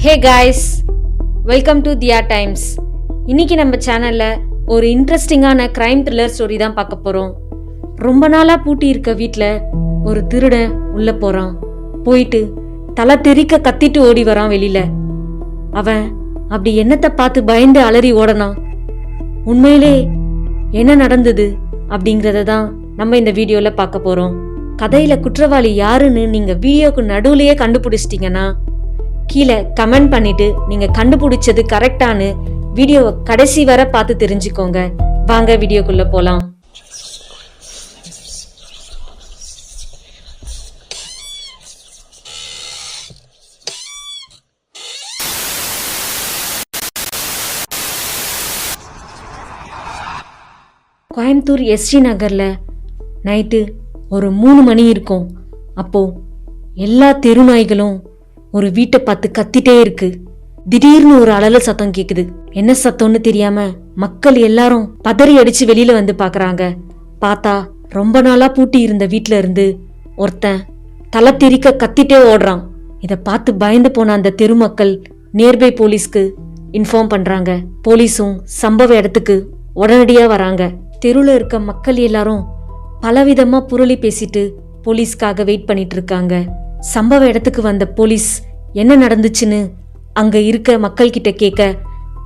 Hey guys, welcome to Diya Times. இன்னைக்கு நம்ம சேனல்ல ஒரு இன்ட்ரெஸ்டிங்கான கிரைம் த்ரில்லர் ஸ்டோரி தான் பார்க்க போறோம். ரொம்ப நாளா பூட்டி இருக்க வீட்டில் ஒரு திருடன் உள்ள போறான். போயிட்டு தலை தெறிக்க கத்திட்டு ஓடி வரான் வெளியில. அவன் அப்படி என்னத்தை பார்த்து பயந்து அலறி ஓடனான். உண்மையிலே என்ன நடந்தது அப்படிங்கறத தான் நம்ம இந்த வீடியோல பார்க்க போறோம். கதையில குற்றவாளி யாருன்னு நீங்க வீடியோக்கு நடுவுலயே கண்டுபிடிச்சிட்டீங்கன்னா கீழே கமெண்ட் பண்ணிட்டு நீங்க கண்டுபிடிச்சது கரெக்டானு வீடியோவை கடைசி வரை பார்த்து தெரிஞ்சுக்கோங்க. வாங்க வீடியோக்குள்ள போலாம். கோயம்புத்தூர் எஸ்டி நகர்ல நைட்டு ஒரு 3 மணி இருக்கும். அப்போ எல்லா தெருநாய்களும் ஒரு வீட்டை பார்த்து கத்திட்டே இருக்கு. திடீர்னு ஒரு அலறல் சத்தம் கேக்குது. என்ன சத்தம்னு தெரியாம மக்கள் எல்லாரும் பதறி அடிச்சு வெளியில வந்து பாக்குறாங்க. பார்த்தா ரொம்ப நாளா பூட்டி இருந்த வீட்டுல இருந்து ஒருத்தன் தலை தெறிக்க கத்திட்டே ஓடுறான். இத பார்த்து பயந்து போன அந்த தெருமக்கள் நியர்பை போலீஸ்க்கு இன்ஃபார்ம் பண்றாங்க. போலீஸும் சம்பவ இடத்துக்கு உடனடியா வராங்க. தெருவுல இருக்க மக்கள் எல்லாரும் பலவிதமா புரளி பேசிட்டு போலீஸ்க்காக வெயிட் பண்ணிட்டு இருக்காங்க. சம்பவ இடத்துக்கு வந்த போலீஸ் என்ன நடந்துச்சுன்னு அங்க இருக்க மக்கள் கிட்ட கேட்க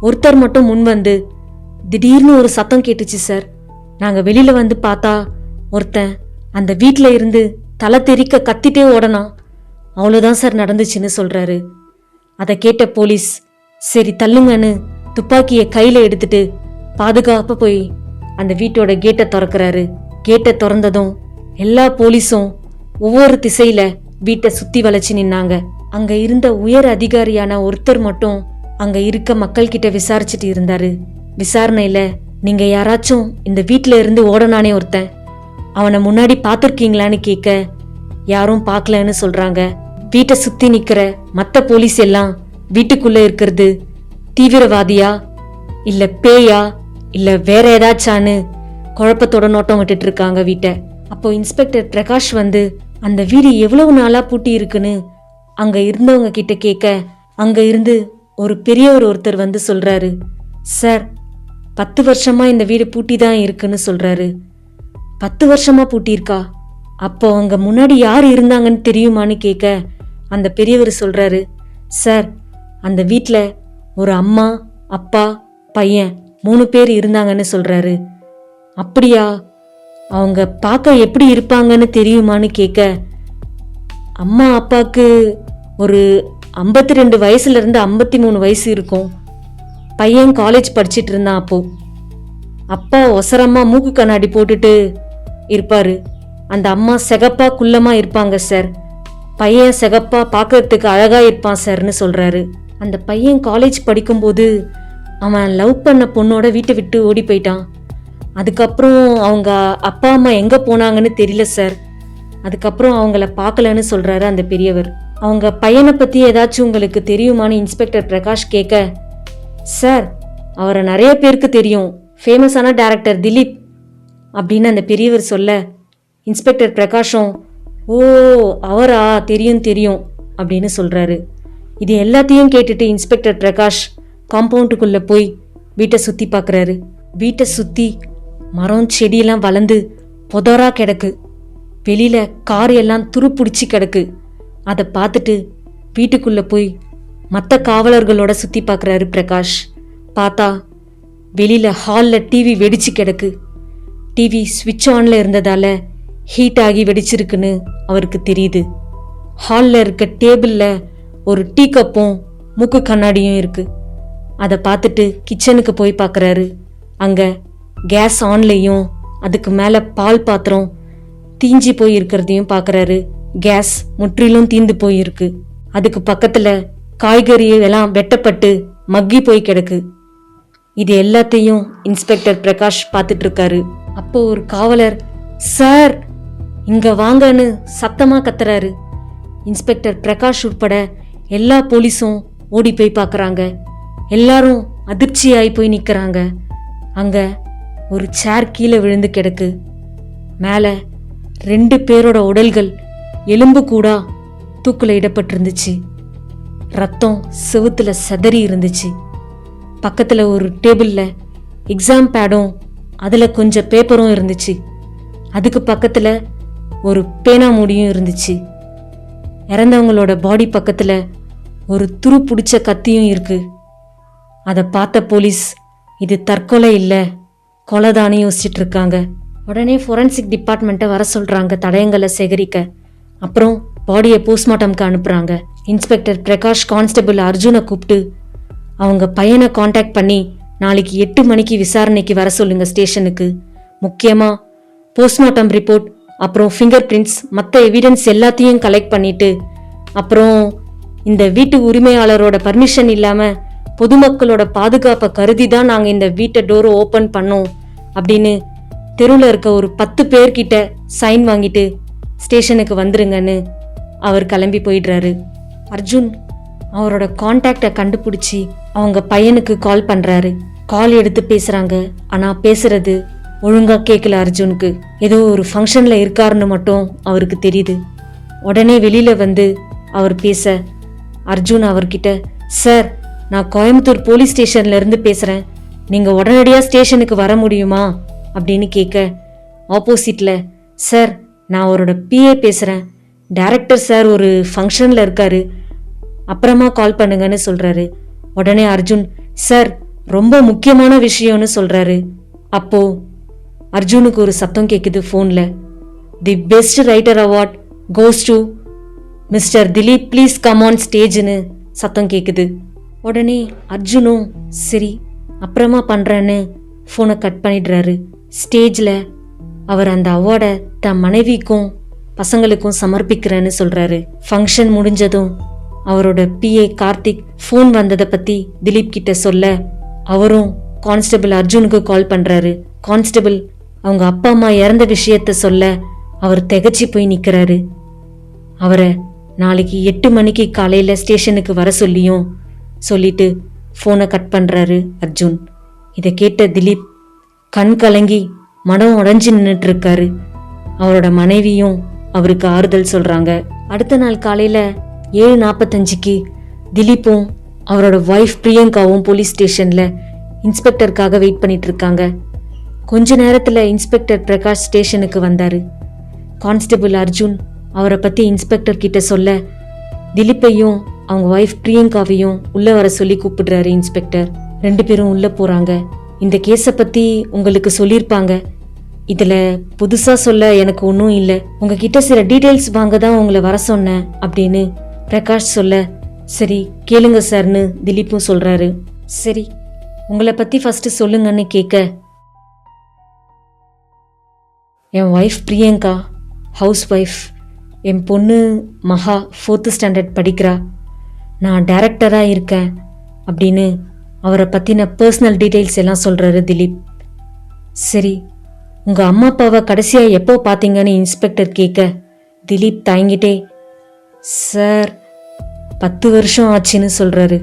ஒருத்தர் மட்டும் முன் வந்து, திடீர்னு ஒரு சத்தம் கேட்டுச்சு சார். நாங்க வெளியில வந்து பார்த்தா ஒருத்தன் அந்த வீட்டுல இருந்து தலை தெறிக்க கத்திட்டே ஓடனான். அவ்வளவுதான் சார் நடந்துச்சுன்னு சொல்றாரு. அதை கேட்ட போலீஸ் சரி தள்ளுங்கன்னு துப்பாக்கிய கையில எடுத்துட்டு பாதுகாப்பா போய் அந்த வீட்டோட கேட்டை திறக்கிறாரு. கேட்டை திறந்ததும் எல்லா போலீஸும் ஒவ்வொரு திசையில வீட்டை சுத்தி வளைச்சு நின்னாங்க. அங்க இருந்த உயர் அதிகாரியான ஒருத்தர் மட்டும் அங்க இருக்க மக்கள் கிட்ட விசாரிச்சுட்டு இருந்தாரு. விசாரணையில நீங்க யாராச்சும் இந்த வீட்டுல இருந்து ஓடனானே ஒருத்தன், அவனை முன்னாடி பாத்திருக்கீங்களான்னு கேட்க யாரும் பாக்கலன்னு சொல்றாங்க. வீட்டை சுத்தி நிக்கிற மத்த போலீஸ் எல்லாம் வீட்டுக்குள்ள இருக்கிறது தீவிரவாதியா இல்ல பேயா இல்ல வேற ஏதாச்சான்னு குழப்பத்தோட நோட்டம் விட்டுட்டு இருக்காங்க வீட்டை. அப்போ இன்ஸ்பெக்டர் பிரகாஷ் வந்து அந்த வீடு எவ்வளவு நாளா பூட்டி இருக்குன்னு அங்க இருந்தவங்க கிட்ட கேட்க அங்க இருந்து ஒரு பெரியவர் ஒருத்தர் வந்து சொல்றாரு, சார் 10 வருஷமா இந்த வீடு பூட்டி தான் இருக்குன்னு சொல்றாரு. 10 வருஷமா பூட்டி இருக்கா? அப்போ அங்க முன்னாடி யார் இருந்தாங்கன்னு தெரியுமான்னு கேட்க அந்த பெரியவர் சொல்றாரு, சார் அந்த வீட்டுல ஒரு அம்மா அப்பா பையன் 3 பேர் இருந்தாங்கன்னு சொல்றாரு. அப்படியா? அவங்க பார்க்க எப்படி இருப்பாங்கன்னு தெரியுமான்னு கேட்க அம்மா அப்பாவுக்கு ஒரு 52 வயசுல இருந்து 53 வயசு இருக்கும். பையன் காலேஜ் படிச்சிட்டு இருந்தான். அப்போ அப்பா ஒசரமா மூக்கு கண்ணாடி போட்டுட்டு இருப்பாரு. அந்த அம்மா செகப்பா குள்ளமா இருப்பாங்க சார். பையன் செகப்பா பார்க்கறதுக்கு அழகா இருப்பான் சார்னு சொல்றாரு. அந்த பையன் காலேஜ் படிக்கும்போது அவன் லவ் பண்ண பொண்ணோட வீட்டை விட்டு ஓடி போயிட்டான். அதுக்கப்புறம் அவங்க அப்பா அம்மா எங்க போனாங்கன்னு தெரியல சார். அதுக்கப்புறம் அவங்கள பார்க்கலன்னு சொல்றாரு அந்த பெரியவர். அவங்க பையனை பத்தி ஏதாச்சும் உங்களுக்கு தெரியுமான்னு இன்ஸ்பெக்டர் பிரகாஷ் கேட்க, சார் அவரை நிறைய பேருக்கு தெரியும், ஃபேமஸான டைரக்டர் திலீப் அப்படின்னு அந்த பெரியவர் சொல்ல இன்ஸ்பெக்டர் பிரகாஷும் ஓ அவரா தெரியும் தெரியும் அப்படின்னு சொல்றாரு. இது எல்லாத்தையும் கேட்டுட்டு இன்ஸ்பெக்டர் பிரகாஷ் காம்பவுண்டுக்குள்ள போய் வீட்டை சுத்தி பார்க்கறாரு. வீட்டை சுத்தி மரம் செடியெல்லாம் வளர்ந்து புதரா கிடக்கு. வெளியில கார் எல்லாம் துருப்பிடிச்சு கிடக்கு. அதை பார்த்துட்டு வீட்டுக்குள்ள போய் மற்ற காவலர்களோட சுத்தி பார்க்கறாரு பிரகாஷ். பார்த்தா வெளியில ஹால்ல டிவி வெடிச்சு கிடக்கு. டிவி ஸ்விட்ச் ஆன்ல இருந்ததால ஹீட் ஆகி வெடிச்சிருக்குன்னு அவருக்கு தெரியுது. ஹால்ல இருக்க டேபிள்ல ஒரு டீ கப்பும் மூக்கு கண்ணாடியும் இருக்கு. அதை பார்த்துட்டு கிச்சனுக்கு போய் பார்க்கறாரு. அங்க கேஸ் ஆன்லையும் அதுக்கு மேல பால் பாத்திரம் தீஞ்சி போய் இருக்கிறதையும் பார்க்கறாரு. கேஸ் முற்றிலும் தீந்து போயிருக்கு. அதுக்கு பக்கத்துல காய்கறி எல்லாம் வெட்டப்பட்டு மக்கி போய் கிடக்கு. இது எல்லாத்தையும் இன்ஸ்பெக்டர் பிரகாஷ் பார்த்துட்டு இருக்காரு. அப்போ ஒரு காவலர் சார் இங்க வாங்கன்னு சத்தமா கத்துறாரு. இன்ஸ்பெக்டர் பிரகாஷ் உட்பட எல்லா போலீஸும் ஓடி போய் பார்க்கறாங்க. எல்லாரும் அதிர்ச்சியாய் போய் நிக்கிறாங்க. அங்க ஒரு சேர் கீழே விழுந்து கிடக்கு. மேல 2 பேரோட உடல்கள் எலும்பு கூடா தூக்குல இடப்பட்டிருந்துச்சு. ரத்தம் செவுத்துல சிதறி இருந்துச்சு. பக்கத்துல ஒரு டேபிள்ல எக்ஸாம் பேடும் அதுல கொஞ்சம் பேப்பரும் இருந்துச்சு. அதுக்கு பக்கத்துல ஒரு பேனா மூடியும் இருந்துச்சு. இறந்தவங்களோட பாடி பக்கத்துல ஒரு துரு பிடிச்ச கத்தியும் இருக்கு. அதை பார்த்த போலீஸ் இது தற்கொலை இல்லை கொலைதானே யோசிச்சுட்டு இருக்காங்க. உடனே ஃபோரன்சிக் டிபார்ட்மெண்ட்டை வர சொல்றாங்க தடயங்களை சேகரிக்க. அப்புறம் பாடியை போஸ்ட்மார்ட்டம்க்கு அனுப்புறாங்க. இன்ஸ்பெக்டர் பிரகாஷ் கான்ஸ்டபிள் அர்ஜுனை கூப்பிட்டு அவங்க பையனை காண்டாக்ட் பண்ணி நாளைக்கு 8 மணிக்கு விசாரணைக்கு வர சொல்லுங்க ஸ்டேஷனுக்கு. முக்கியமா போஸ்ட்மார்ட்டம் ரிப்போர்ட், அப்புறம் ஃபிங்கர் பிரிண்ட்ஸ், மற்ற எவிடன்ஸ் எல்லாத்தையும் கலெக்ட் பண்ணிட்டு, அப்புறம் இந்த வீட்டு உரிமையாளரோட பர்மிஷன் இல்லாம பொதுமக்களோட பாதுகாப்பை கருதி தான் நாங்கள் இந்த வீட்டை டோரை ஓப்பன் பண்ணோம் அப்படின்னு தெருவில் இருக்க ஒரு 10 பேர்கிட்ட சைன் வாங்கிட்டு ஸ்டேஷனுக்கு வந்துருங்கன்னு அவர் கிளம்பி போயிடுறாரு. அர்ஜுன் அவரோட கான்டாக்டை கண்டுபிடிச்சி அவங்க பையனுக்கு கால் பண்றாரு. கால் எடுத்து பேசுறாங்க. ஆனா பேசுறது ஒழுங்கா கேட்கல அர்ஜுனுக்கு. ஏதோ ஒரு ஃபங்க்ஷன்ல இருக்காருன்னு மட்டும் அவருக்கு தெரியுது. உடனே வெளியில வந்து அவர் பேச அர்ஜுன் அவர்கிட்ட, சார் நான் கோயம்புத்தூர் போலீஸ் ஸ்டேஷன்ல இருந்து பேசுறேன், நீங்க உடனடியா ஸ்டேஷனுக்கு வர முடியுமா அப்படின்னு கேட்க, ஆப்போசிட்ல, சார் நான் அவரோட பிஏ பேசுறேன், டைரக்டர் சார் ஒரு ஃபங்க்ஷன்ல இருக்காரு, அப்புறமா கால் பண்ணுங்கன்னு சொல்றாரு. உடனே அர்ஜுன், சார் ரொம்ப முக்கியமான விஷயம்னு சொல்றாரு. அப்போ அர்ஜுனுக்கு ஒரு சத்தம் கேக்குது போன்ல. The best writer award goes to mister Dileep, please come on ஸ்டேஜ்னு சத்தம் கேக்குது. உடனே அர்ஜுனும் சரி அப்புறமா பண்றேன்னு போனை கட் பண்ணிடுறாரு. ஸ்டேஜ்ல அவர் அந்த அவார்டை தன் மனைவிக்கும் பசங்களுக்கும் சமர்ப்பிக்கிறேன்னு சொல்றாரு. ஃபங்க்ஷன் முடிஞ்சதும் அவரோட பிஏ கார்த்திக் ஃபோன் வந்ததை பத்தி திலீப் கிட்ட சொல்ல, அவரும் கான்ஸ்டபிள் அர்ஜுனுக்கு கால் பண்றாரு. கான்ஸ்டபிள் அவங்க அப்பா அம்மா இறந்த விஷயத்த சொல்ல அவர் திகச்சு போய் நிக்கிறாரு. அவரை நாளைக்கு 8 மணிக்கு காலையில ஸ்டேஷனுக்கு வர சொல்லிட்டு போனை கட் பண்றாரு அர்ஜுன். இதை கேட்ட திலீப் கண் கலங்கி மனம் உடைஞ்சு நின்றுட்டு இருக்காரு. அவரோட மனைவியும் அவருக்கு ஆறுதல் சொல்றாங்க. அடுத்த நாள் காலையில 7:45க்கு திலீப்பும் அவரோட ஒய்ஃப் பிரியங்காவும் போலீஸ் ஸ்டேஷன்ல இன்ஸ்பெக்டருக்காக வெயிட் பண்ணிட்டு இருக்காங்க. கொஞ்ச நேரத்துல இன்ஸ்பெக்டர் பிரகாஷ் ஸ்டேஷனுக்கு வந்தாரு. கான்ஸ்டபிள் அர்ஜுன் அவரை பத்தி இன்ஸ்பெக்டர் கிட்ட சொல்ல, திலீப்பையும் அவங்க ஒய்ஃப் பிரியங்காவையும் உள்ள வர சொல்லி கூப்பிடுறாரு இன்ஸ்பெக்டர். 2 பேரும் உள்ள போறாங்க. இந்த கேஸை பத்தி உங்களுக்கு சொல்லியிருப்பாங்க, இதுல புதுசா சொல்ல எனக்கு ஒன்றும் இல்லை, உங்ககிட்ட சில டீட்டெயில்ஸ் வாங்க தான் உங்களை வர சொன்னேன் அப்படின்னு பிரகாஷ் சொல்ல, சரி கேளுங்க சார்னு திலீப்பும் சொல்றாரு. சரி உங்களை பத்தி ஃபர்ஸ்ட் சொல்லுங்கன்னு கேட்க, என் ஒய்ஃப் பிரியங்கா ஹவுஸ் ஒய்ஃப், என் பொண்ணு மகா 4th ஸ்டாண்டர்ட் படிக்கிறா, நான் டைரக்டராக இருக்கேன் அப்படின்னு அவரை பற்றின பர்சனல் டீட்டெயில்ஸ் எல்லாம் சொல்கிறாரு திலீப். சரி உங்கள் அம்மா அப்பாவை கடைசியாக எப்போ பார்த்தீங்கன்னு இன்ஸ்பெக்டர் கேட்க, திலீப் தயங்கிட்டே, சார் 10 வருஷம் ஆச்சுன்னு சொல்கிறாரு.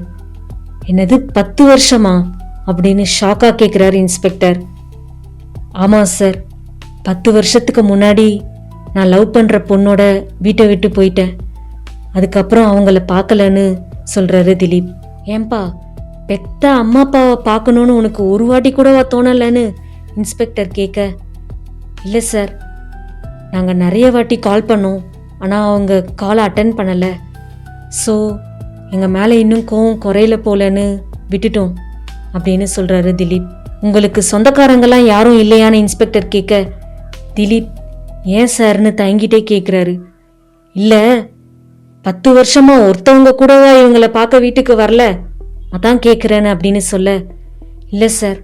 என்னது 10 வருஷமா அப்படின்னு ஷாக்காக கேட்குறாரு இன்ஸ்பெக்டர். ஆமாம் சார், 10 வருஷத்துக்கு முன்னாடி நான் லவ் பண்ணுற பொண்ணோட வீட்டை விட்டு போயிட்டேன், அதுக்கப்புறம் அவங்கள பார்க்கலன்னு சொல்கிறாரு திலீப். ஏன்பா பெத்த அம்மா அப்பாவை பார்க்கணுன்னு உனக்கு ஒரு வாட்டி கூடவா தோணலைன்னு இன்ஸ்பெக்டர் கேட்க, இல்லை சார் நாங்கள் நிறைய வாட்டி கால் பண்ணோம், ஆனால் அவங்க காலை அட்டன் பண்ணலை, ஸோ எங்கள் மேலே இன்னும் கோவம் குறையில போலன்னு விட்டுட்டோம் அப்படின்னு சொல்கிறாரு திலீப். உங்களுக்கு சொந்தக்காரங்கெல்லாம் யாரும் இல்லையான்னு இன்ஸ்பெக்டர் கேட்க, திலீப் ஏன் சார்னு தயங்கிட்டே கேட்குறாரு. இல்லை 10 வருஷமா ஒருத்தவங்க கூடவா இவங்களை பார்க்க வீட்டுக்கு வரல, அதான் கேட்குறேன்னு அப்படின்னு சொல்ல, இல்லை சார்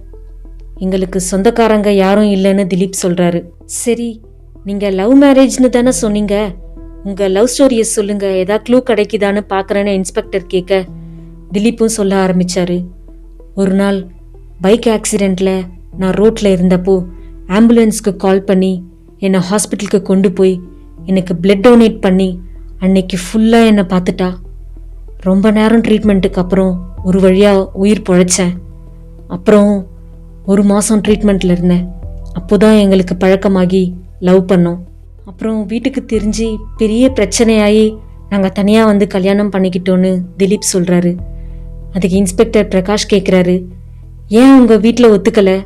எங்களுக்கு சொந்தக்காரங்க யாரும் இல்லைன்னு திலீப் சொல்கிறாரு. சரி நீங்கள் லவ் மேரேஜ்னு தானே சொன்னீங்க, உங்கள் லவ் ஸ்டோரியை சொல்லுங்க, ஏதாவது க்ளூ கிடைக்குதான்னு பார்க்குறேன்னு இன்ஸ்பெக்டர் கேட்க, திலீப்பும் சொல்ல ஆரம்பிச்சாரு. ஒரு நாள் பைக் ஆக்சிடெண்ட்டில் நான் ரோட்டில் இருந்தப்போ ஆம்புலன்ஸ்க்கு கால் பண்ணி என்னை ஹாஸ்பிட்டலுக்கு கொண்டு போய் எனக்கு பிளட் டொனேட் பண்ணி அன்னைக்கு ஃபுல்லாக என்னை பார்த்துட்டா. ரொம்ப நேரம் ட்ரீட்மெண்ட்டுக்கு அப்புறம் ஒரு வழியாக உயிர் பொழைச்சேன். அப்புறம் 1 மாதம் ட்ரீட்மெண்ட்டில் இருந்தேன். அப்போதான் எங்களுக்கு பழக்கமாகி லவ் பண்ணோம். அப்புறம் வீட்டுக்கு தெரிஞ்சு பெரிய பிரச்சனையாகி நாங்கள் தனியாக வந்து கல்யாணம் பண்ணிக்கிட்டோன்னு திலீப் சொல்கிறாரு. அதுக்கு இன்ஸ்பெக்டர் பிரகாஷ் கேட்குறாரு, ஏன் அவங்க வீட்டில் ஒத்துக்கலை?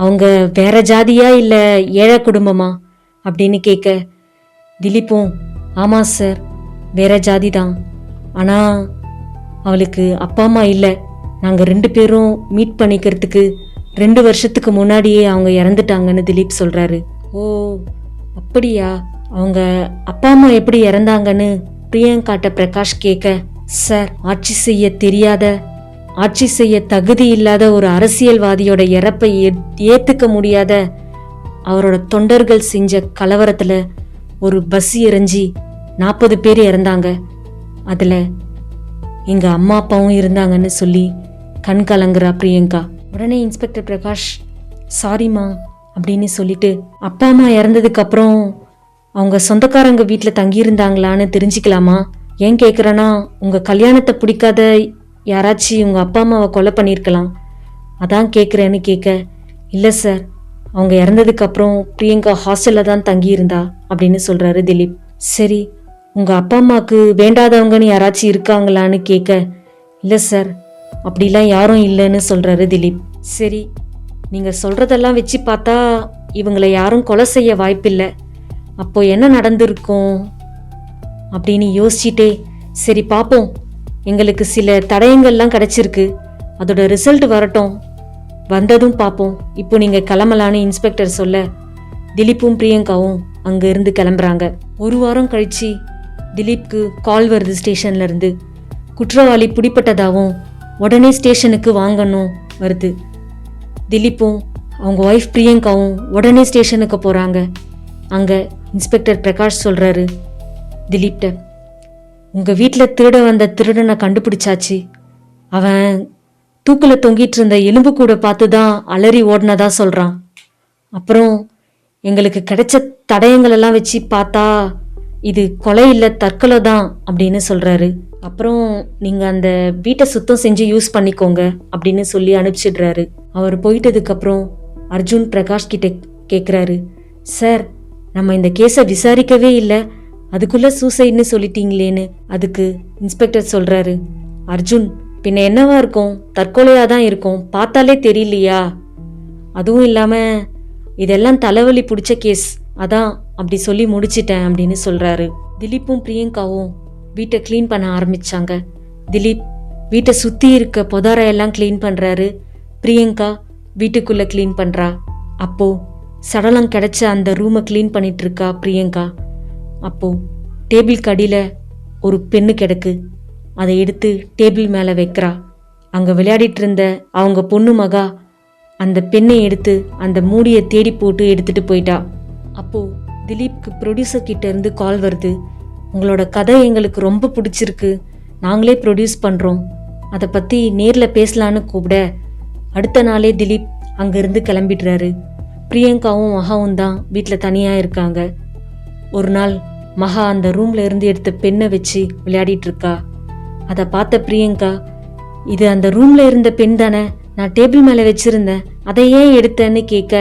அவங்க வேற ஜாதியா இல்லை ஏழை குடும்பமா அப்படின்னு கேட்க திலீப்பும், ஆமாம் சார், வேற ஜாதி தான். ஆனால் அவளுக்கு அப்பா அம்மா இல்லை. நாங்கள் 2 பேரும் மீட் பண்ணிக்கிறதுக்கு 2 வருஷத்துக்கு முன்னாடியே அவங்க இறந்துட்டாங்கன்னு திலீப் சொல்கிறாரு. ஓ அப்படியா, அவங்க அப்பா அம்மா எப்படி இறந்தாங்கன்னு பிரியங்காட்ட பிரகாஷ் கேட்க, சார், ஆட்சி செய்ய தெரியாத, ஆட்சி செய்ய தகுதி இல்லாத ஒரு அரசியல்வாதியோட இறப்பை ஏற்றுக்க முடியாத அவரோட தொண்டர்கள் செஞ்ச கலவரத்தில் ஒரு பஸ் எரிஞ்சி 40 பேர் இறந்தாங்க. அதில் எங்கள் அம்மா அப்பாவும் இருந்தாங்கன்னு சொல்லி கண் கலங்குறா பிரியங்கா. உடனே இன்ஸ்பெக்டர் பிரகாஷ், சாரிம்மா அப்படின்னு சொல்லிட்டு, அப்பா அம்மா இறந்ததுக்கு அப்புறம் அவங்க சொந்தக்காரங்க வீட்டில் தங்கியிருந்தாங்களான்னு தெரிஞ்சுக்கலாமா? ஏன் கேட்குறேன்னா, உங்கள் கல்யாணத்தை பிடிக்காத யாராச்சும் உங்கள் அப்பா அம்மாவை கொலை பண்ணியிருக்கலாம், அதான் கேட்குறேன்னு கேட்க, இல்லை சார், அவங்க இறந்ததுக்கப்புறம் பிரியங்கா ஹாஸ்டலில் தான் தங்கியிருந்தா அப்படின்னு சொல்கிறாரு திலீப். சரி, உங்கள் அப்பா அம்மாவுக்கு வேண்டாதவங்கன்னு யாராச்சும் இருக்காங்களான்னு கேட்க, இல்லை சார், அப்படிலாம் யாரும் இல்லைன்னு சொல்கிறாரு திலீப். சரி, நீங்கள் சொல்கிறதெல்லாம் வச்சு பார்த்தா இவங்களை யாரும் கொலை செய்ய வாய்ப்பில்லை. அப்போ என்ன நடந்திருக்கும் அப்படின்னு யோசிச்சுட்டே, சரி பார்ப்போம், எங்களுக்கு சில தடயங்கள்லாம் கிடைச்சிருக்கு, அதோட ரிசல்ட் வரட்டும், வந்ததும் பார்ப்போம், இப்போ நீங்கள் கிளம்பலான்னு இன்ஸ்பெக்டர் சொல்ல திலீப்பும் பிரியங்காவும் அங்கே இருந்து கிளம்புறாங்க. 1 வாரம் கழிச்சு திலீப்க்கு கால் வருது ஸ்டேஷன்ல இருந்து. குற்றவாளி பிடிப்பட்டதாகவும் உடனே ஸ்டேஷனுக்கு வாங்கணும் வருது. திலீப்பும் அவங்க ஒய்ஃப் பிரியங்காவும் உடனே ஸ்டேஷனுக்கு போகிறாங்க. அங்கே இன்ஸ்பெக்டர் பிரகாஷ் சொல்கிறாரு திலீப்ட, உங்கள் வீட்டில் திருட வந்த திருடனை கண்டுபிடிச்சாச்சு. அவன் தூக்கில் தொங்கிட்டு இருந்த எலும்பு கூட பார்த்து தான் அலறி ஓடினதா சொல்கிறான். அப்புறம் எங்களுக்கு கிடைச்ச தடயங்களெல்லாம் வச்சு பார்த்தா இது கொலை இல்லை, தற்கொலை தான் அப்படின்னு சொல்கிறாரு. அப்புறம் நீங்கள் அந்த வீட்டை சுத்தம் செஞ்சு யூஸ் பண்ணிக்கோங்க அப்படின்னு சொல்லி அனுப்பிச்சிடுறாரு. அவர் போயிட்டதுக்கப்புறம் அர்ஜுன் பிரகாஷ் கிட்ட கேட்குறாரு, சார், நம்ம இந்த கேஸை விசாரிக்கவே இல்லை, அதுக்குள்ளே சூசைட்னு சொல்லிட்டீங்களேன்னு. அதுக்கு இன்ஸ்பெக்டர் சொல்கிறாரு, அர்ஜுன், பின்ன என்னவா இருக்கும், தற்கொலையாக தான் இருக்கும், பார்த்தாலே தெரியலையா? அதுவும் இல்லாமல் இதெல்லாம் தலைவலி பிடிச்ச கேஸ், அதான் அப்படி சொல்லி முடிச்சிட்டேன் அப்படின்னு சொல்கிறாரு. திலீப்பும் பிரியங்காவும் வீட்டை க்ளீன் பண்ண ஆரம்பித்தாங்க. திலீப் வீட்டை சுற்றி இருக்க புதாரையெல்லாம் க்ளீன் பண்ணுறாரு. பிரியங்கா வீட்டுக்குள்ளே க்ளீன் பண்ணுறா. அப்போது சடலம் கிடைச்ச அந்த ரூமை க்ளீன் பண்ணிட்டு இருக்கா பிரியங்கா. அப்போது டேபிள் கடியில் ஒரு பெண்ணு கிடக்கு. அதை எடுத்து டேபிள் மேலே வைக்கிறா. அங்கே விளையாடிட்டு இருந்த அவங்க பொண்ணு மகா அந்த பெண்ணை எடுத்து அந்த மூடியை தேடி போட்டு எடுத்துட்டு போயிட்டா. அப்போது திலீப்க்கு ப்ரொடியூசர் கிட்ட இருந்து கால் வருது, உங்களோட கதை எங்களுக்கு ரொம்ப பிடிச்சிருக்கு, நாங்களே ப்ரொடியூஸ் பண்ணுறோம், அதை பற்றி நேரில் பேசலான்னு கூப்பிட அடுத்த நாளே திலீப் அங்கேருந்து கிளம்பிடுறாரு. பிரியங்காவும் மகாவும் தான் வீட்டில் தனியாக இருக்காங்க. ஒரு நாள் மகா அந்த ரூமில் இருந்து எடுத்த பெண்ணை வச்சு விளையாடிட்டு இருக்கா. அதை பார்த்த பிரியங்கா, இது அந்த ரூமில் இருந்த பெண் தானே, நான் டேபிள் மேலே வச்சிருந்தேன், அதை ஏன் எடுத்தேன்னு கேட்க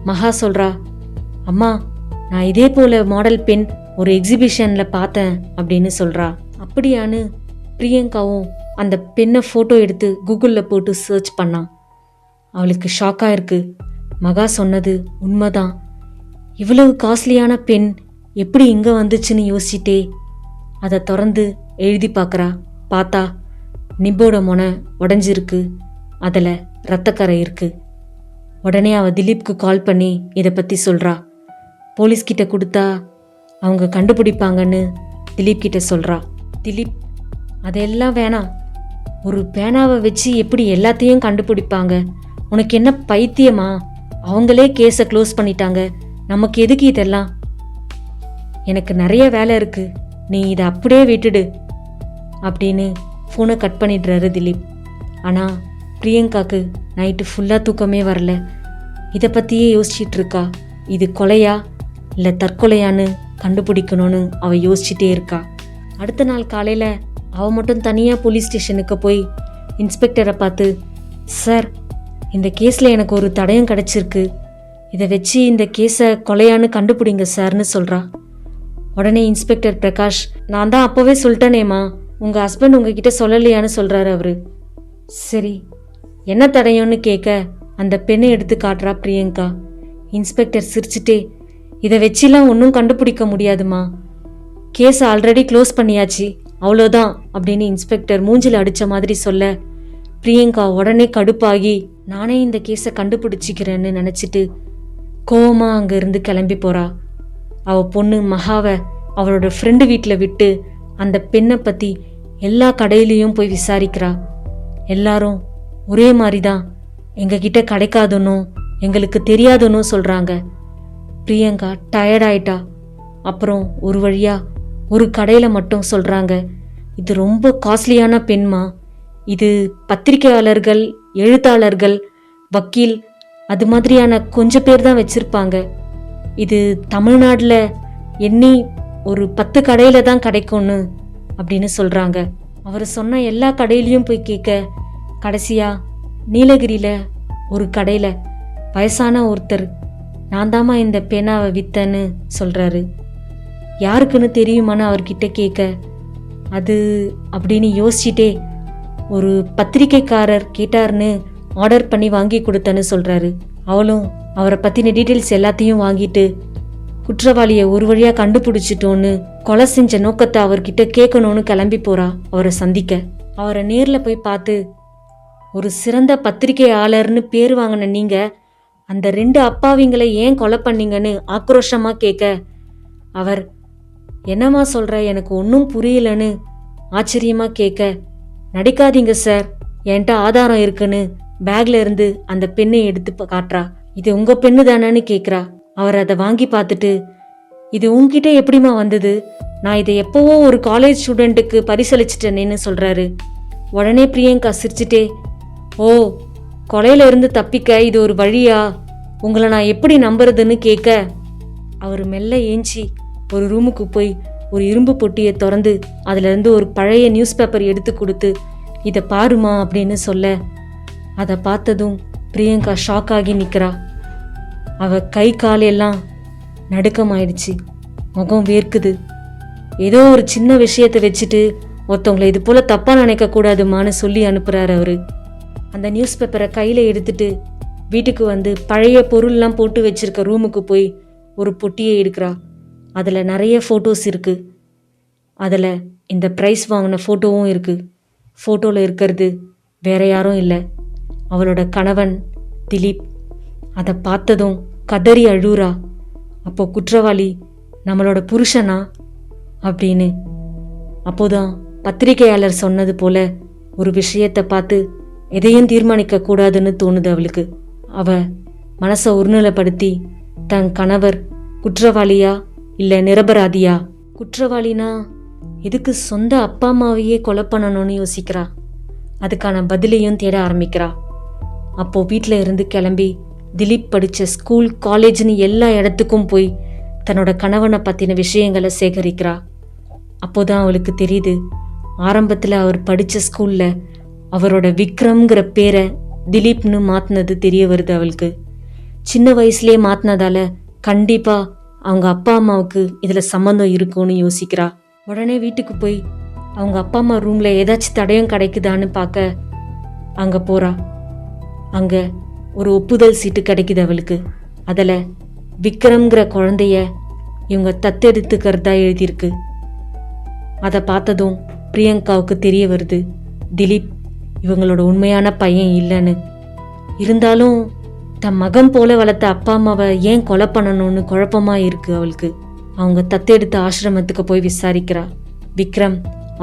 மகா சொல்கிறா, அம்மா, நான் இதே போல் மாடல் பெண் ஒரு எக்ஸிபிஷனில் பார்த்தேன் அப்படின்னு சொல்கிறா. அப்படியான்னு பிரியங்காவும் அந்த பெண்ணை ஃபோட்டோ எடுத்து கூகுளில் போட்டு சர்ச் பண்ணான். அவளுக்கு ஷாக்காக இருக்குது. மகா சொன்னது உண்மைதான். இவ்வளவு காஸ்ட்லியான பெண் எப்படி இங்கே வந்துச்சுன்னு யோசிச்சிட்டே அதை திறந்து எழுதி பார்க்குறா. பார்த்தா நிப்போட மொனை உடஞ்சிருக்கு, அதில் ரத்தக்கரை இருக்குது. உடனே அவள் திலீப்க்கு கால் பண்ணி இதை பற்றி சொல்கிறா. போலீஸ்கிட்ட கொடுத்தா அவங்க கண்டுபிடிப்பாங்கன்னு திலீப் கிட்ட சொல்கிறா. திலீப், அதெல்லாம் வேணாம், ஒரு பேனாவை வச்சு எப்படி எல்லாத்தையும் கண்டுபிடிப்பாங்க, உனக்கு என்ன பைத்தியமா, அவங்களே கேஸை க்ளோஸ் பண்ணிட்டாங்க, நமக்கு எதுக்கு இதெல்லாம், எனக்கு நிறைய வேலை இருக்குது, நீ இதை அப்படியே விட்டுடு அப்படின்னு ஃபோனை கட் பண்ணிடுறாரு திலீப். ஆனால் பிரியங்காக்கு நைட்டு ஃபுல்லாக தூக்கமே வரல. இதை பற்றியே யோசிச்சுட்டு இருக்கா. இது கொலையா இல்லை தற்கொலையான்னு கண்டுபிடிக்கணும்னு அவள் யோசிச்சுட்டே இருக்கா. அடுத்த நாள் காலையில் அவள் மட்டும் தனியாக போலீஸ் ஸ்டேஷனுக்கு போய் இன்ஸ்பெக்டரை பார்த்து, சார், இந்த கேஸில் எனக்கு ஒரு தடயம் கிடச்சிருக்கு, இதை வச்சு இந்த கேஸை கொலையான்னு கண்டுபிடிங்க சார்னு சொல்கிறா. உடனே இன்ஸ்பெக்டர் பிரகாஷ், நான் தான் அப்போவே சொல்லிட்டேனேம்மா, உங்கள் ஹஸ்பண்ட் உங்ககிட்ட சொல்லலையான்னு சொல்கிறாரு அவரு. சரி, என்ன தடையோன்னு கேட்க அந்த பெண்ணை எடுத்து காட்டுறா பிரியங்கா. இன்ஸ்பெக்டர் சிரிச்சுட்டே, இதை வச்சிலாம் ஒன்றும் கண்டுபிடிக்க முடியாதுமா, கேஸ் ஆல்ரெடி க்ளோஸ் பண்ணியாச்சு, அவ்வளோதான் அப்படின்னு இன்ஸ்பெக்டர் மூஞ்சில் அடித்த மாதிரி சொல்ல பிரியங்கா உடனே கடுப்பாகி, நானே இந்த கேஸை கண்டுபிடிச்சிக்கிறேன்னு நினச்சிட்டு கோவமா அங்கேருந்து கிளம்பி போறா. அவள் பொண்ணு மகாவை அவளோட ஃப்ரெண்டு வீட்டில் விட்டு அந்த பெண்ணை பற்றி எல்லா கடையிலையும் போய் விசாரிக்கிறா. எல்லாரும் ஒரே மாதிரி தான், எங்ககிட்ட கிடைக்காதுன்னு எங்களுக்கு தெரியாதுன்னு சொல்கிறாங்க. பிரியங்கா டயர்டாயிட்டா. அப்புறம் ஒரு வழியா ஒரு கடையில் மட்டும் சொல்கிறாங்க, இது ரொம்ப காஸ்ட்லியான பெண்மா, இது பத்திரிகையாளர்கள், எழுத்தாளர்கள், வக்கீல் அது மாதிரியான கொஞ்சம் பேர் தான் வச்சுருப்பாங்க. இது தமிழ்நாட்டில் எண்ணி ஒரு 10 கடையில் தான் கிடைக்கும்னு அப்படின்னு சொல்கிறாங்க. அவர் சொன்ன எல்லா கடையிலையும் போய் கேட்க கடைசியாக நீலகிரியில் ஒரு கடையில் வயசான ஒருத்தர், நான் தாம்மா இந்த பேனாவை வித்தேன்னு சொல்கிறாரு. யாருக்குன்னு தெரியுமான்னு அவர்கிட்ட கேட்க, அது அப்படின்னு யோசிச்சுட்டே, ஒரு பத்திரிக்கைக்காரர் கேட்டார்னு ஆர்டர் பண்ணி வாங்கி கொடுத்தேன்னு சொல்கிறாரு. அவளும் அவரை பற்றின டீட்டெயில்ஸ் எல்லாத்தையும் வாங்கிட்டு குற்றவாளியை ஒரு வழியாக கண்டுபிடிச்சிட்டோன்னு கொலை செஞ்ச நோக்கத்தை அவர்கிட்ட கேட்கணும்னு கிளம்பி போறா அவரை சந்திக்க. அவரை நேரில் போய் பார்த்து, ஒரு சிறந்த பத்திரிகையாளர்னு பேர் வாங்கின நீங்கள் அந்த 2 அப்பாவிங்களை ஏன் கொலை பண்ணீங்கன்னு ஆக்ரோஷமாக கேட்க, அவர் என்னம்மா சொல்கிற, எனக்கு ஒன்றும் புரியலன்னு ஆச்சரியமாக கேட்க, நடிக்காதீங்க சார், என்கிட்ட ஆதாரம் இருக்குன்னு பேக்ல இருந்து அந்த பெண்ணை எடுத்து காட்டுறா. இது உங்க பெண்ணு தானேன்னு கேட்குறா. அவர் அதை வாங்கி பார்த்துட்டு, இது உங்ககிட்ட எப்படிமா வந்தது, நான் இதை எப்போவோ ஒரு காலேஜ் ஸ்டூடெண்ட்டுக்கு பரிசளிச்சிட்டேனேன்னு சொல்கிறாரு. உடனே பிரியங்கா சிரிச்சுட்டே, ஓ, கொலையில இருந்து தப்பிக்க இது ஒரு வழியா, உங்களை நான் எப்படி நம்புறதுன்னு கேட்க, அவர் மெல்ல ஏஞ்சி ஒரு ரூமுக்கு போய் ஒரு இரும்பு பொட்டியை திறந்து அதுலேருந்து ஒரு பழைய நியூஸ் பேப்பர் எடுத்து கொடுத்து, இதை பாருமா அப்படின்னு சொல்ல, அதை பார்த்ததும் பிரியங்கா ஷாக் ஆகி நிற்கிறா. அவ கை காலெல்லாம் நடுக்கமாயிடுச்சு, முகம் வேர்க்குது. ஏதோ ஒரு சின்ன விஷயத்தை வச்சுட்டு ஒருத்தவங்களை இது போல தப்பா நினைக்க கூடாதுமான்னு சொல்லி அனுப்புறாரு அவரு. அந்த நியூஸ் பேப்பரை கையில எடுத்துட்டு வீட்டுக்கு வந்து பழைய பொருள்லாம் போட்டு வச்சிருக்க ரூமுக்கு போய் ஒரு பொட்டியை எடுக்கிறா. அதுல நிறைய ஃபோட்டோஸ் இருக்கு. அதுல இந்த ப்ரைஸ் வாங்கின ஃபோட்டோவும் இருக்கு. ஃபோட்டோவில் இருக்கிறது வேற யாரும் இல்லை, அவளோட கணவன் திலீப். அதை பார்த்ததும் கதறி அழுறா. அப்போ குற்றவாளி நம்மளோட புருஷனா அப்படின்னு. அப்போதான் பத்திரிகையாளர் சொன்னது போல ஒரு விஷயத்தை பார்த்து எதையும் தீர்மானிக்க கூடாதுன்னு தோணுது அவளுக்கு. அவ மனசை ஒருநிலைப்படுத்தி தன் கணவர் குற்றவாளியா இல்லை நிரபராதியா, குற்றவாளினா எதுக்கு சொந்த அப்பா அம்மாவையே கொலை பண்ணணும்னு யோசிக்கிறா. அதுக்கான பதிலையும் தேட ஆரம்பிக்கிறா. அப்போ வீட்டில் இருந்து கிளம்பி திலீப் படித்த ஸ்கூல், காலேஜ்னு எல்லா இடத்துக்கும் போய் தன்னோட கணவனை பற்றின விஷயங்களை சேகரிக்கிறா. அப்போதான் அவளுக்கு தெரியுது, ஆரம்பத்தில் அவர் படித்த ஸ்கூலில் அவரோட விக்ரம்ங்கிற பேரை திலீப்னு மாற்றினது தெரிய வருது அவளுக்கு. சின்ன வயசுலேயே மாற்றினதால கண்டிப்பாக அவங்க அப்பா அம்மாவுக்கு இதில் சம்மந்தம் இருக்கும்னு யோசிக்கிறா. உடனே வீட்டுக்கு போய் அவங்க அப்பா அம்மா ரூமில் ஏதாச்சும் தடயம் கிடைக்குதான்னு பார்க்க அங்கே போகிறா. அங்கே ஒரு ஒப்புதல் சீட்டு கிடைக்குது அவளுக்கு. அதில் விக்ரம்ங்கிற குழந்தைய இவங்க தத்தெடுத்துக்கிறதா எழுதியிருக்கு. அதை பார்த்ததும் பிரியங்காவுக்கு தெரிய வருது, திலீப் இவங்களோட உண்மையான பையன் இல்லைன்னு. இருந்தாலும் தன் மகன் போல வளர்த்த அப்பா அம்மாவை ஏன் கொலை பண்ணணும்னு குழப்பமா இருக்கு அவளுக்கு. அவங்க தத்தெடுத்த ஆசிரமத்துக்கு போய் விசாரிக்கிறா. விக்ரம்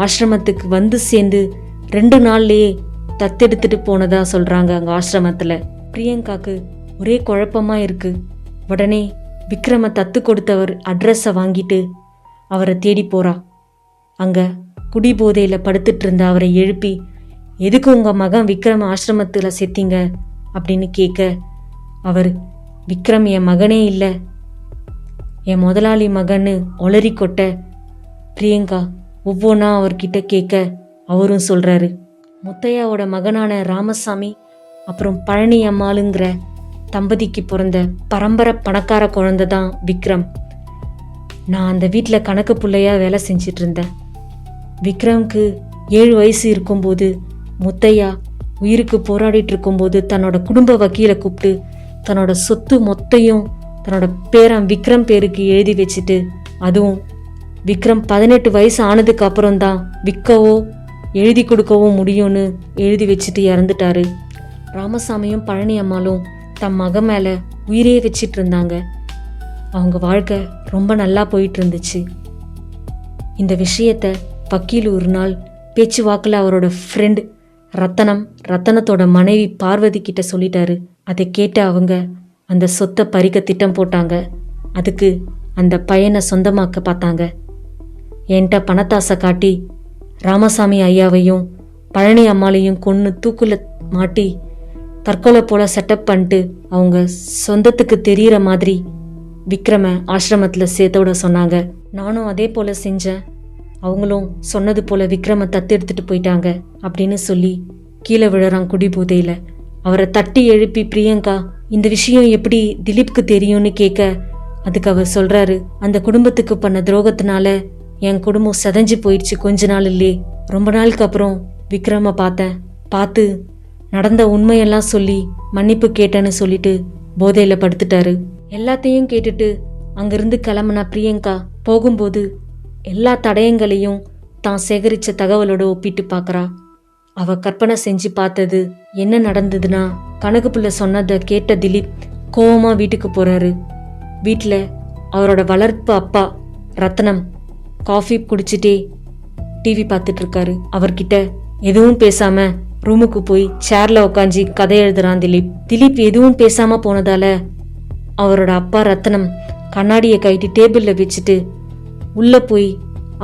ஆசிரமத்துக்கு வந்து சேர்ந்து 2 நாள்லயே தத்தெடுத்துட்டு போனதா சொல்றாங்க அங்க ஆசிரமத்துல. பிரியங்காக்கு ஒரே குழப்பமா இருக்கு. உடனே விக்ரம தத்து கொடுத்தவர் அட்ரஸை வாங்கிட்டு அவரை தேடி போறா. அங்க குடிபோதையில படுத்துட்டு இருந்த அவரை எழுப்பி, எதுக்கு உங்க மகன் விக்ரம் ஆசிரமத்துல சேர்த்தீங்க அப்படின்னு கேட்க, அவர் விக்ரம் என் மகனே இல்லை, என் முதலாளி மகன்னு ஒளறி கொட்ட பிரியங்கா ஒவ்வொன்றா அவர்கிட்ட கேட்க அவரும் சொல்றாரு, முத்தையாவோட மகனான ராமசாமி அப்புறம் பழனி அம்மாளுங்கிற தம்பதிக்கு பிறந்த பரம்பரை பணக்கார குழந்தை தான் விக்ரம். நான் அந்த வீட்டில் கணக்கு பிள்ளையா வேலை செஞ்சிட்டு இருந்தேன். விக்ரம்க்கு 7 வயசு இருக்கும்போது முத்தையா உயிருக்கு போராடிட்டு இருக்கும்போது தன்னோட குடும்ப வக்கீலை கூப்பிட்டு தன்னோட சொத்து மொத்தையும் தன்னோட பேரன் விக்ரம் பேருக்கு எழுதி வச்சுட்டு, அதுவும் விக்ரம் 18 வயசு ஆனதுக்கு அப்புறம்தான் விற்கவோ எழுதி கொடுக்கவோ முடியும்னு எழுதி வச்சுட்டு இறந்துட்டாரு. ராமசாமியும் பழனி அம்மாளும் தம் மகன் மேலே உயிரே வச்சிட்டு இருந்தாங்க. அவங்க வாழ்க்கை ரொம்ப நல்லா போயிட்டு இருந்துச்சு. இந்த விஷயத்த வக்கீல் ஒரு நாள் பேச்சுவாக்கில் அவரோட ஃப்ரெண்ட் ரத்தனத்தோட மனைவி பார்வதி கிட்ட சொல்லிட்டாரு. அதை கேட்டு அவங்க அந்த சொத்தை பறிக்க திட்டம் போட்டாங்க. அதுக்கு அந்த பையனை சொந்தமாக்க பார்த்தாங்க. என்கிட்ட பணத்தாசை காட்டி ராமசாமி ஐயாவையும் பழனி அம்மாளையும் கொன்று தூக்குல மாட்டி தற்கொலை போல செட்டப் பண்ணிட்டு அவங்க சொந்தத்துக்கு தெரிகிற மாதிரி விக்ரம ஆசிரமத்தில் சேர்த்தோட சொன்னாங்க. நானும் அதே போல செஞ்சேன். அவங்களும் சொன்னது போல விக்ரம தத்தெடுத்துட்டு போயிட்டாங்க அப்படின்னு சொல்லி கீழே விழறான் குடி போதையில. அவரை தட்டி எழுப்பி பிரியங்கா இந்த விஷயம் எப்படி திலீப்க்கு தெரியும்னு கேட்க, அதுக்கு அவர் சொல்றாரு, அந்த குடும்பத்துக்கு பண்ண துரோகத்தினால என் குடும்பம் செதஞ்சு போயிடுச்சு. கொஞ்ச நாள் இல்லையே, ரொம்ப நாளுக்கு அப்புறம் விக்ரம பார்த்து நடந்த உண்மையெல்லாம் சொல்லி மன்னிப்பு கேட்டேன்னு சொல்லிட்டு போதையில படுத்துட்டாரு. எல்லாத்தையும் கேட்டுட்டு அங்கிருந்து கிளம்புனா பிரியங்கா போகும்போது எல்லா தடயங்களையும் தான் சேகரிச்ச தகவலோட ஒப்பிட்டு பார்க்கறா. அவ கற்பனை செஞ்சு பார்த்தது என்ன நடந்ததுன்னா, கணக்கு பிள்ளை சொன்னதை கேட்ட திலீப் கோவமா வீட்டுக்கு போறாரு. வீட்டில் அவரோட வளர்ப்பு அப்பா ரத்னம் காஃபி குடிச்சிட்டே டிவி பார்த்துட்டு இருக்காரு. அவர்கிட்ட எதுவும் பேசாம ரூமுக்கு போய் சேர்ல உட்காந்து கதை எழுதுறான் திலீப் எதுவும் பேசாம போனதால அவரோட அப்பா ரத்னம் கண்ணாடியை கழட்டி டேபிள்ல வச்சுட்டு உள்ள போய்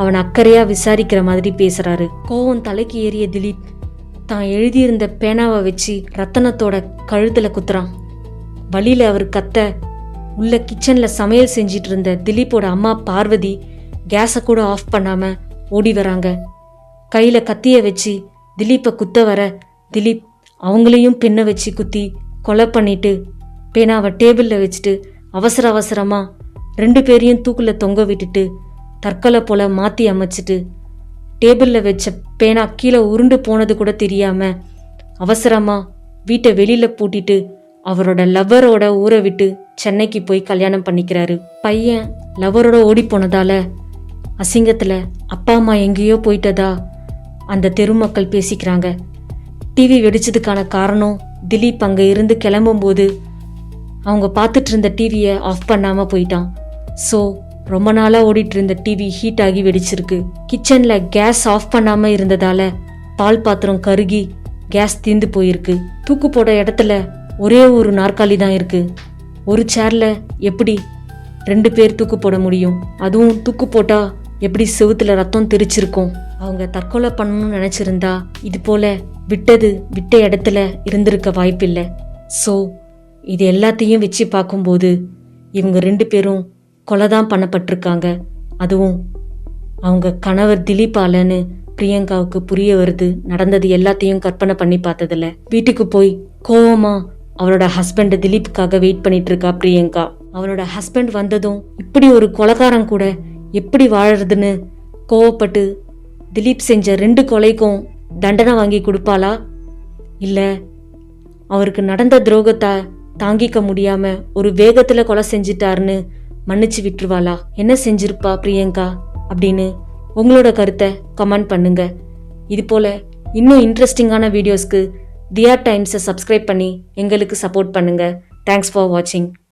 அவன் அக்கறையா விசாரிக்கிற மாதிரி பேசுறாரு. கோவம் தலைக்கு ஏறிய திலீப் தான் எழுதியிருந்த பேனாவை வச்சு ரத்தனத்தோட கழுத்துல குத்துறான். வழியில அவர் கத்த உள்ள கிச்சன்ல சமையல் செஞ்சிட்டு இருந்த திலீப்போட அம்மா பார்வதி கேஸை கூட ஆஃப் பண்ணாம ஓடி வராங்க. கையில கத்திய வச்சு திலீப்பை குத்த வர திலீப் அவங்களையும் பின்ன வச்சு குத்தி கொலை பண்ணிட்டு பேனாவை டேபிள்ல வச்சுட்டு அவசரமா 2 பேரையும் தூக்குல தொங்க விட்டுட்டு தற்கொலை போல மாத்தி அமைச்சிட்டு டேபிள்ல வச்ச பேனா கீழே உருண்டு போனது கூட தெரியாம அவசரமா வீட்டை வெளியில பூட்டிட்டு அவரோட லவ்வரோட ஊரை விட்டு சென்னைக்கு போய் கல்யாணம் பண்ணிக்கிறாரு. பையன் லவ்வரோட ஓடி போனதால அசிங்கத்துல அப்பா அம்மா எங்கேயோ போயிட்டதா அந்த தெரு மக்கள் பேசிக்கிறாங்க. டிவி வெடிச்சதுக்கான காரணம் திலீப் அங்க இருந்து கிளம்பும்போது அவங்க பார்த்துட்டு இருந்த டிவியை ஆஃப் பண்ணாம போயிட்டான். ஸோ ரொம்ப நாளா ஓடிட்டு இருந்த டிவி ஹீட் ஆகி வெடிச்சிருக்கு. கிச்சன்ல கேஸ் ஆஃப் பண்ணாம இருந்ததால பால் பாத்திரம் கருகி கேஸ் தீந்து போயிருக்கு. தூக்கு போட இடத்துல ஒரே ஒரு நாற்காலி தான் இருக்கு. ஒரு சேர்ல எப்படி 2 பேர் தூக்கு போட முடியும்? அதுவும் தூக்கு போட்டா எப்படி செவுத்துல ரத்தம் தெரிச்சிருக்கும். அவங்க தற்கொலை பண்ணணும்னு நினைச்சிருந்தா இது போல விட்ட இடத்துல இருந்திருக்க வாய்ப்பில்லை. ஸோ இது எல்லாத்தையும் வச்சு பார்க்கும்போது இவங்க 2 பேரும் கொலைதான் பண்ணப்பட்டிருக்காங்க. அதுவும் அவங்க கணவர் திலீப்பாலன்னு பிரியங்காவுக்கு புரிய வருது. நடந்தது எல்லாத்தையும் கற்பனை பண்ணி பார்த்ததில்ல. வீட்டுக்கு போய் கோவமா அவளோட ஹஸ்பண்ட் திலீப்புக்காக வெயிட் பண்ணிட்டு இருக்கா பிரியங்கா. அவளோட ஹஸ்பண்ட் வந்ததும் இப்படி ஒரு கொலைகாரன் கூட எப்படி வாழறதுன்னு கோவப்பட்டு திலீப் செஞ்ச 2 கொலைக்கும் தண்டனை வாங்கி கொடுப்பாளா, இல்ல அவருக்கு நடந்த துரோகத்தை தாங்கிக்க முடியாம ஒரு வேகத்துல கொலை செஞ்சிட்டாருன்னு மன்னிச்சு விட்டுருவாளா? என்ன செஞ்சிருப்பா பிரியங்கா அப்படின்னு உங்களோட கருத்தை கமெண்ட் பண்ணுங்க. இது போல இன்னும் இன்ட்ரெஸ்டிங்கான வீடியோஸ்க்கு தியா டைம்ஸை சப்ஸ்கிரைப் பண்ணி எங்களுக்கு சப்போர்ட் பண்ணுங்க. தேங்க்ஸ் ஃபார் வாட்சிங்.